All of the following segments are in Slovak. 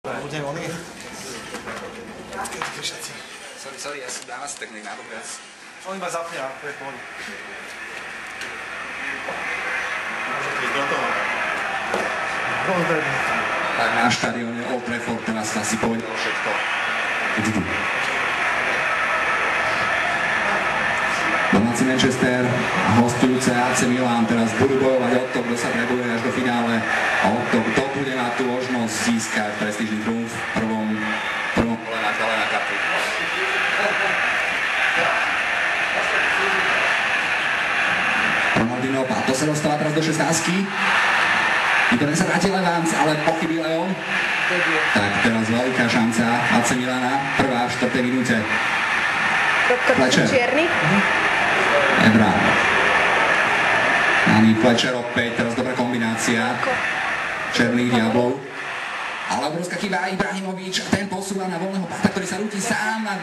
Budem oný. Sorry, ja si dávam si tak nejak nábok viac. On iba zapne a to je pohľad. Môže to ísť do toho. Tak na štadióne Old Trafford teraz asi povedal všetko. Domáci Manchester, hostujúce AC Milan teraz budú bojovať o to, kto sa prebojuje až do finále a o to, kto bude mať tú možnosť získať prestížny triumf v prvom kole na Kalena Cupu. Ronaldinho, to sa dostáva teraz do 16. Výborne sa vrátil Evans, ale pochybil Leon. Tak teraz veľká šanca AC Milana, prvá v 4. minúte. Fletcher. Evra. Ani Fletcher opäť, teraz dobrá kombinácia. Černých diablov. Ale obrovská chyba Ibrahimovič, ten posúva na voľného pasta, ktorý sa rúti sám na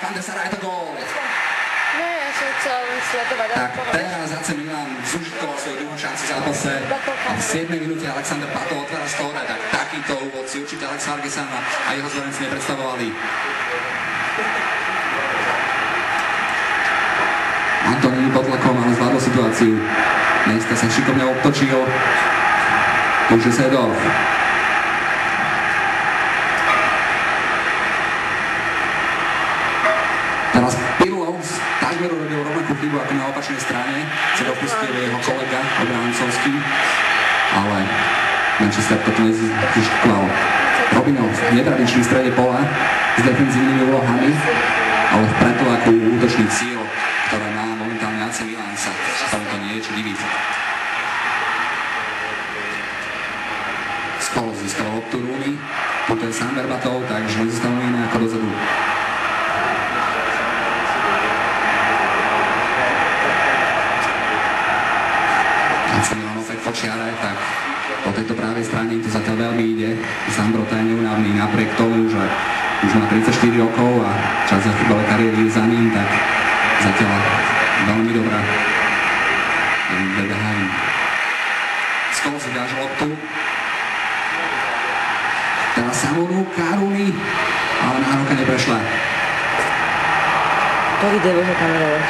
Van der Sara, je to gól. Nie, ja som chcel sledovať. Tak teraz AC Milan zúžitkoval svoju druhú šancu v zápase a v 7. minúte Alexander Pato otvára skóre, tak takýto úvod si určite Alex Ferguson a jeho zvorenci nepredstavovali. Antonín pod tlakom, ale zvládol situáciu. Nejsta sa šikovne obtočil. Už je Sedov. Teraz Pirlo takmer urobil rovnakú chybu ako na opačnej strane. Sa dopustil jeho kolega Obrancovský, ale Manchester to neziškoval. Robinho v netradičnej strede pola s defenzívnymi úlohami, ale v pretlaku útočných síl, ktoré má momentálne AC Milan, sa tomuto nie je čo diviť. Skol získal loptu Rooney, toto je sám Berbatov, takže nezostáva iné ako dozadu. AC Milan opäť počiare, tak po tejto právej strane to zatiaľ veľmi ide. Zambro je neunavný napriek tomu, že už má 34 rokov a čas za futbalové kariéry za ním, tak zatiaľ veľmi dobrá. Skol si dáš loptu. Teraz Samonu, Karuni, ale nároka neprešla. To ide bože kamerovať.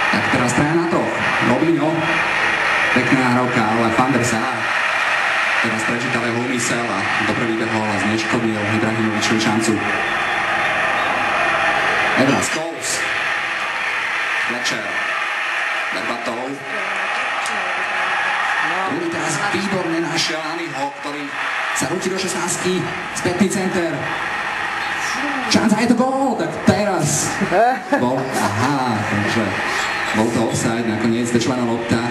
Tak teraz traja na to. Robinho. Pekná nároka, ale Van der Sar teraz prečítal jeho úmysel a dobre vybehol a zneškodnil Ibrahimovičovi šancu. Evra Scholes. Fletcher. Berbatov. Rooney teraz výborne našiel Aniho, ktorý sa rúti do 16. Spätný center. Šanca, je to gól, tak teraz bol, takže bol to offside, nakoniec dečovaná lopta.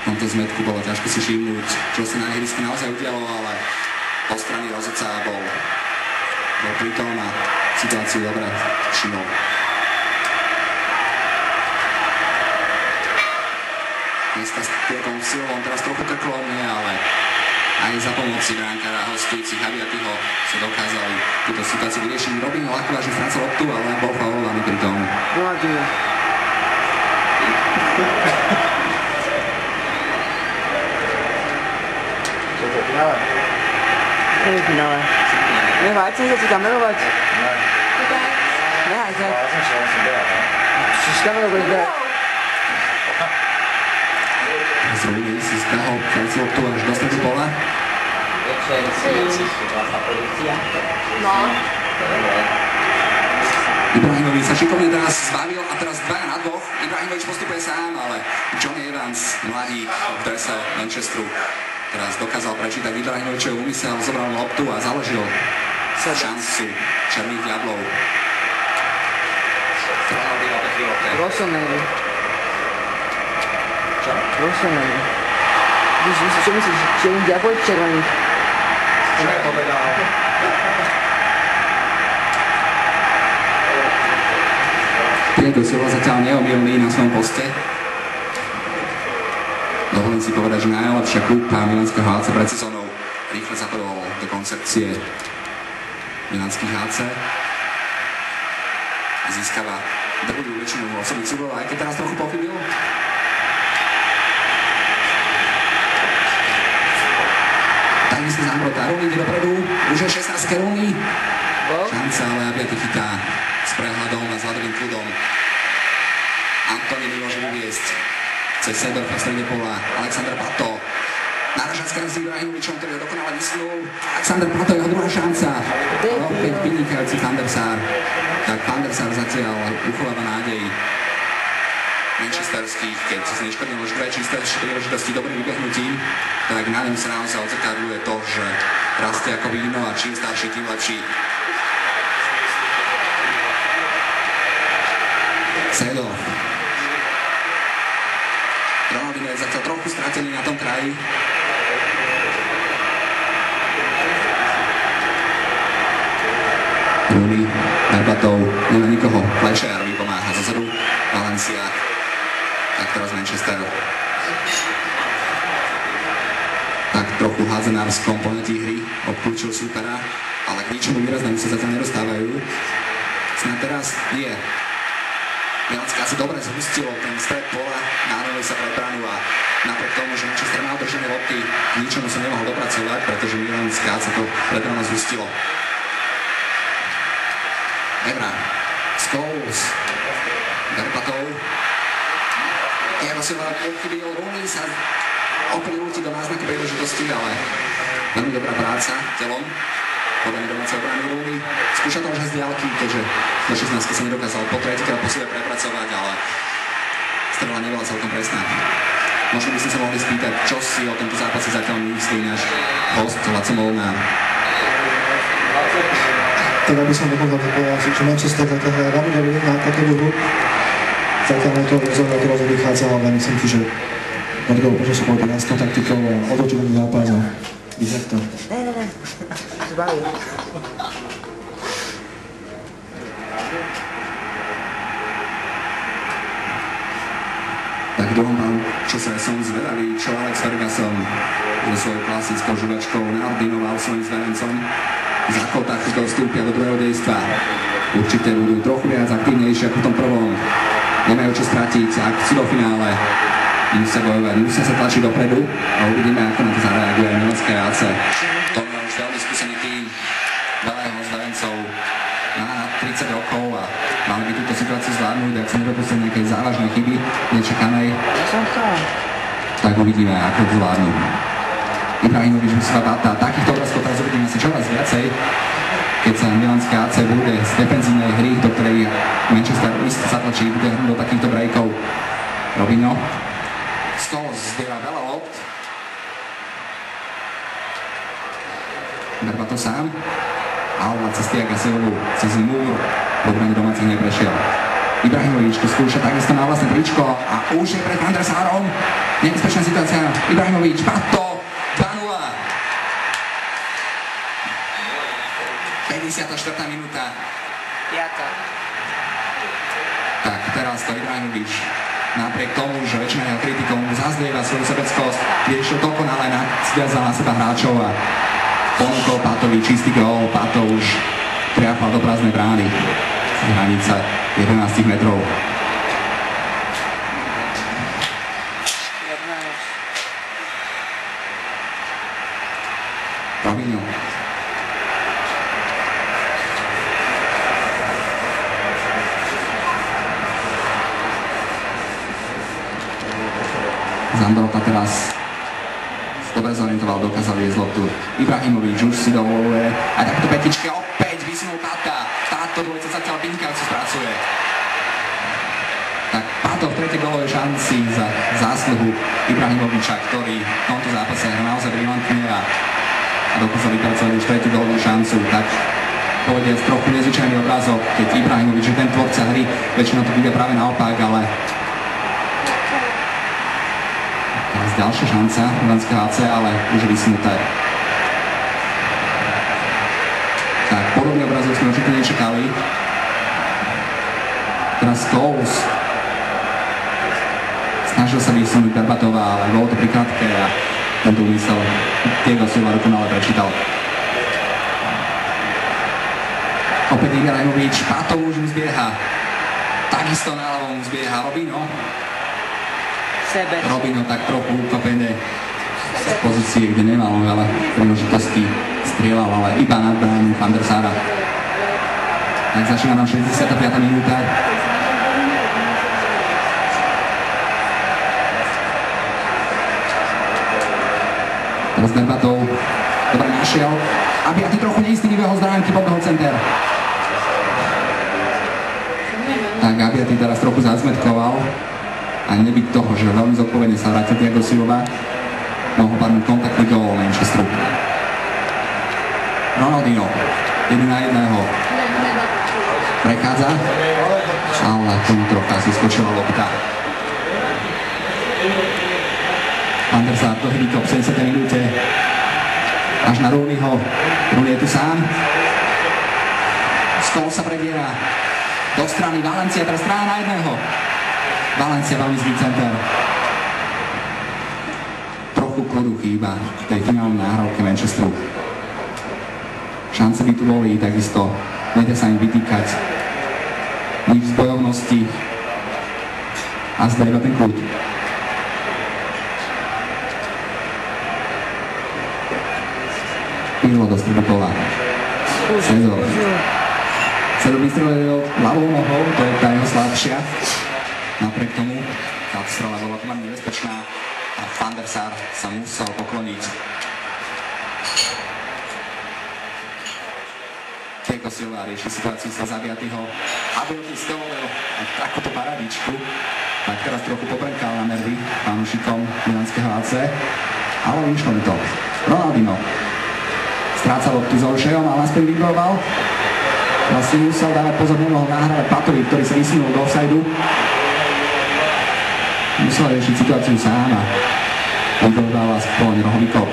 V tomto zmetku bolo ťažko si všimnúť, čo sa na ihrisku naozaj udialo, ale po strane rozhodca bol pritom a situáciu dobre všimol. Dneska s tým silom, teraz trochu krkolomne, ale aj za pomoci bránkara hostujúcich Habiatiho sa dokázali túto situáciu vyriešiť. Robinho ľahko vážne strácal loptu, ale bol faulovaný pri tom. Čo to je finále? To je finále. Nehajte sa ti kamerovať. Ne. Nehajte. Ja som šiel, musím behať. Čiže kamerovať behať. Zrobili si zbehol prejsť loptu až do stredu pola. No. Ibrahimovič sa šikovne teraz zbavil a teraz 2 na 2. Ibrahimovič postupuje sám, ale Johnny Evans, mladík v drese Manchesteru, teraz dokázal prečítať Ibrahimovičov úmysel, zobral loptu a založil šancu černých diablov. Rossoneri. Čo? Rossoneri. Čo myslíš? Černých diablov či červených? Čo je povedal? Thiago Silva zatiaľ neomilný na svojom poste. Dovolím si povedať, že najlepšia kúpa milanského AC pred sezónou. Rýchle zapadol do koncepcie milanských AC. Získava druhú väčšinu osobných súborov, aj keď teraz trochu pochybil. Takisto Zambrota, Rooney ide dopredu, už je 16 Rooney. Šanca, ale Abiaty chytá s prehľadom a s hľadovým kľudom. Antoni nemôže vyviesť. Cez Sedorfa v strede pola, Alexander Pato. Náražanská s Ibrahimovičom, ktorý ho dokonale vyslúl. Alexander Pato, jeho druhá šanca. Opäť vynikajúci Van der Sar. Tak Van der Sar zatiaľ uchováva nádej manchesterských, keď sa zneškodnilo už dve čisté príležitosti dobrým vybehnutím, tak na ňom sa naozaj odzrkadľuje to, že rastie ako víno a čím starší, tým lepší. Sedorf. Ronaldinho je zatiaľ trochu stratený na tom kraji. Rooney, Berbatov, nemá nikoho. Fletcher vypomáha zozadu. Valencia. Tak teraz Manchester. Tak trochu hádzenárskom poňatí hry obklúčil súpera, ale k ničomu výraznému sa zatiaľ nedostávajú. Snad teraz nie. Milanská si dobre zhustilo ten stred pola, národili sa pre bránu a napriek tomu, že Manchester mal držené lopty, k ničomu sa nemohol dopracovať, pretože Milanská sa to pred bránou zhustilo. Evra, Scholes, Berbatov, Diego Silva pochybil, Rooney sa opäť ľúti do náznaky príležitosti, ale veľmi dobrá práca telom. Podanie domácej obrany Rooney. Skúša to už aj z diaľky, keďže do 16 sa nedokázal po tretíkrát po sebe prepracovať, ale strela nebola celkom presná. Možno by sme sa mohli spýtať, čo si o tomto zápase zatiaľ myslí náš host Laco Molnár. Tak aby som dokázal povedať, že Manchester zatiaľ hraje veľmi dobrý na takéto hru. Zatiaľ na to rozhodne vychádza, ale myslím si, že Norgol počas bol jasnou taktikou a otočil ten zápas a vyzerá to. Ne. Zbaví. Tak druhom čo sa som zvedavý, čo Alex Ferguson so svojou klasickou žuvačkou naordinoval svojim zverencom. Za akou taktikou vstúpia do druhého dejstva. Určite budú trochu viac aktívnejšie ako v tom prvom. Nemajú čo stratiť, ak chcú do finále. Musia bojovať, musia sa tlačiť dopredu a uvidíme, ako na to zareaguje Milanské AC. To je už veľmi skúsený tým, veľa jeho zverencov má 30 rokov a mali by túto situáciu zvládnuť, ak sa nedopustí nejakej závažnej chyby, nečakanej. Tak uvidíme, ako to zvládnu. Ibrahimovič musí Bata, takýchto obrázkov teraz uvidíme asi čoraz viacej, keď sa Milanské AC bude z defenzívnej hry, do ktorej Manchester isto zatlačí, bude hrnúť do takýchto breakov. Robinho. Scholes zbiera veľa lopt. Berbatov sám. Alva cez Thiaga Silvu, cez múr. Po obrane domácich neprešiel. Ibrahimovič to skúša takisto na vlastné tričko a už je pred Van der Sarom. Nebezpečná situácia. Ibrahimovič, Pato, 2-0. 54. minúta. 5. Tak, teraz to Ibrahimovič. Napriek tomu, že väčšina jeho kritikov mu zazdlieva svoju sebeckosť, riešil dokonale zviazal na seba hráčov a ponúkol Patovi čistý gól. Pato už triafal do prázdnej brány z hranice 11 metrov. Robinho. Zandorota teraz dobre zorientoval, dokázal viesť loptu. Ibrahimovič už si dovoluje a takto petičke opäť vysunul Pata. Táto dvojica zatiaľ vynikajúco spracuje. Tak Pato v tretej gólovej šanci za zásluhu Ibrahimoviča, ktorý v tomto zápase hral naozaj brilantne a dokázal vypracovať už tretiu gólovú šancu. Tak povediac trochu nezvyčajný obrázok, keď Ibrahimovič je ten tvorca hry, väčšinou to bude práve naopak, ale ďalšia šanca Milanského AC, ale už vysunuté. Tak, podobný obrazok sme určite nečakali. Teraz Scholes snažil sa vysunúť Berbatova, ale bolo to pri krátke a tento úmysel Diego Silva dokonale prečítal. Opäť Ibrahimovič, Pato už mu zbieha. Takisto na ľavom mu zbieha Robinho. Robinho tak trochu ukapené z pozície, kde nemal veľa príležitostí. ale iba nad bránu Van der Sara. Tak začína nám 65. minúta. Teraz Berbatov dobre našiel. Abiaty trochu neistý vybehol z bránky, podbehol center. Tak Abiaty teraz trochu zazmetkoval. A nebyť toho, že veľmi zodpovedne sa vrátil Thiago Silva, mohol padnúť kontaktný gól Manchesteru. Ronaldinho, 1-1. Prechádza, ale tomu trocha si skočila lopta. Van der Sar dlhý výkop v 70. minúte. Až na Rooneyho. Rooney je tu sám. Scholes sa prebiera do strany Valencia, teraz strana na jedného. Valencia veľmi zlý center. Trochu kľudu chýba v tej finálnej náhrávke Manchesteru. Šance by tu boli, takisto nejde sa im vytýkať nič z bojovnosti a zda iba ten kľud. Pirlo do stredu pola. Cedor vystrelil ľavou nohou, to je tá jeho slabšia. Napriek tomu táto strela bola pomerne nebezpečná a Van der Sar sa musel pokloniť. Thiago Silva rieši situáciu sa Zabiatyho. Abiaty stolil takúto paradičku, tak teraz trochu pobrnkal na nervy fanúšikom milánskeho AC, ale vyšlo mi to. Ronaldinho stráca loptu s Olšejom, ale aspoň vybojoval. Vlastne musel dávať pozor, nemohol nahrávať Patovi, ktorý sa vysunul do offsideu. Musel riešiť situáciu sám a vybojoval aspoň rohový kop.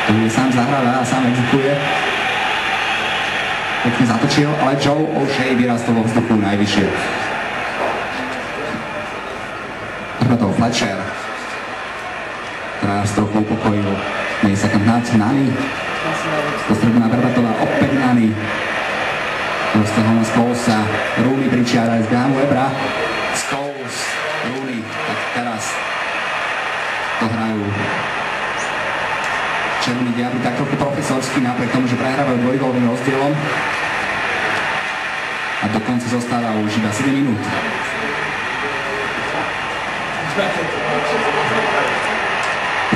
ktorý sám zahráva a sám exekuje. Pekne zatočil, ale Joe O'Shea vyrastol vo vzduchu najvyššie. Prvatov Fletcher, ktorá nás trochu upokojil. Nie sa tam hnať Nani. Postredná Berbatova, opäť Nani. Dostal na Scholesa, Rooney pričiara z Gámu Ebra. Scholes, Rooney, tak teraz to hrajú Červení diabli tak trochu profesorsky, napriek tomu, že prehrávajú dvojgólovým rozdielom. A dokonca zostáva už iba 7 minút.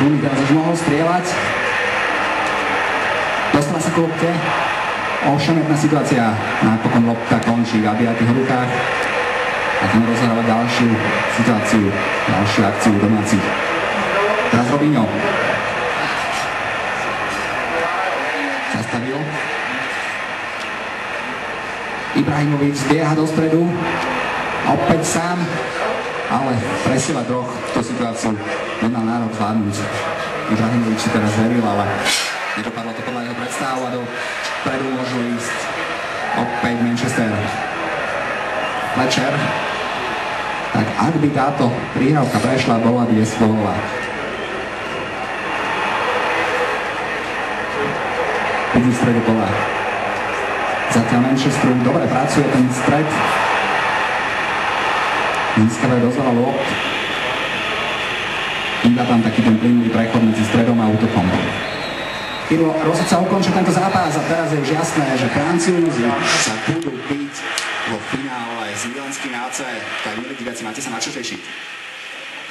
Rooney teraz už mohol strieľať. Dostala sa k lopte. Ošemetná situácia. Napokon lopta končí v Abiatyho rukách. A ten rozhráva ďalšiu situáciu, ďalšiu akciu domácich. Teraz Robinho. Zastavil. Ibrahimovič zbieha do stredu. Opäť sám. Ale presiela troch tú situáciu. Nemal nárok zvládnuť. Ibrahimovič si teraz veril, ale nedopadlo to podľa jeho predstav a dopredu môžu ísť opäť Manchester. Fletcher. Tak ak by táto prihrávka prešla, bola by 10 gólová. Vidí v stredu pola. Zatiaľ Manchesteru dobre pracuje ten stred. Získavajú dosť veľa lopt. Iba tam taký ten plynulý prechod medzi stredom a útokom. Pirlo rozhodca ukončil tento zápas a teraz je už jasné, že Francúzi sa budú byť vo finále s milánskym AC. Tak milí diváci, máte sa na čo tešiť.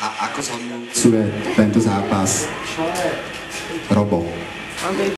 A ako zhodnocuje tento zápas Robo?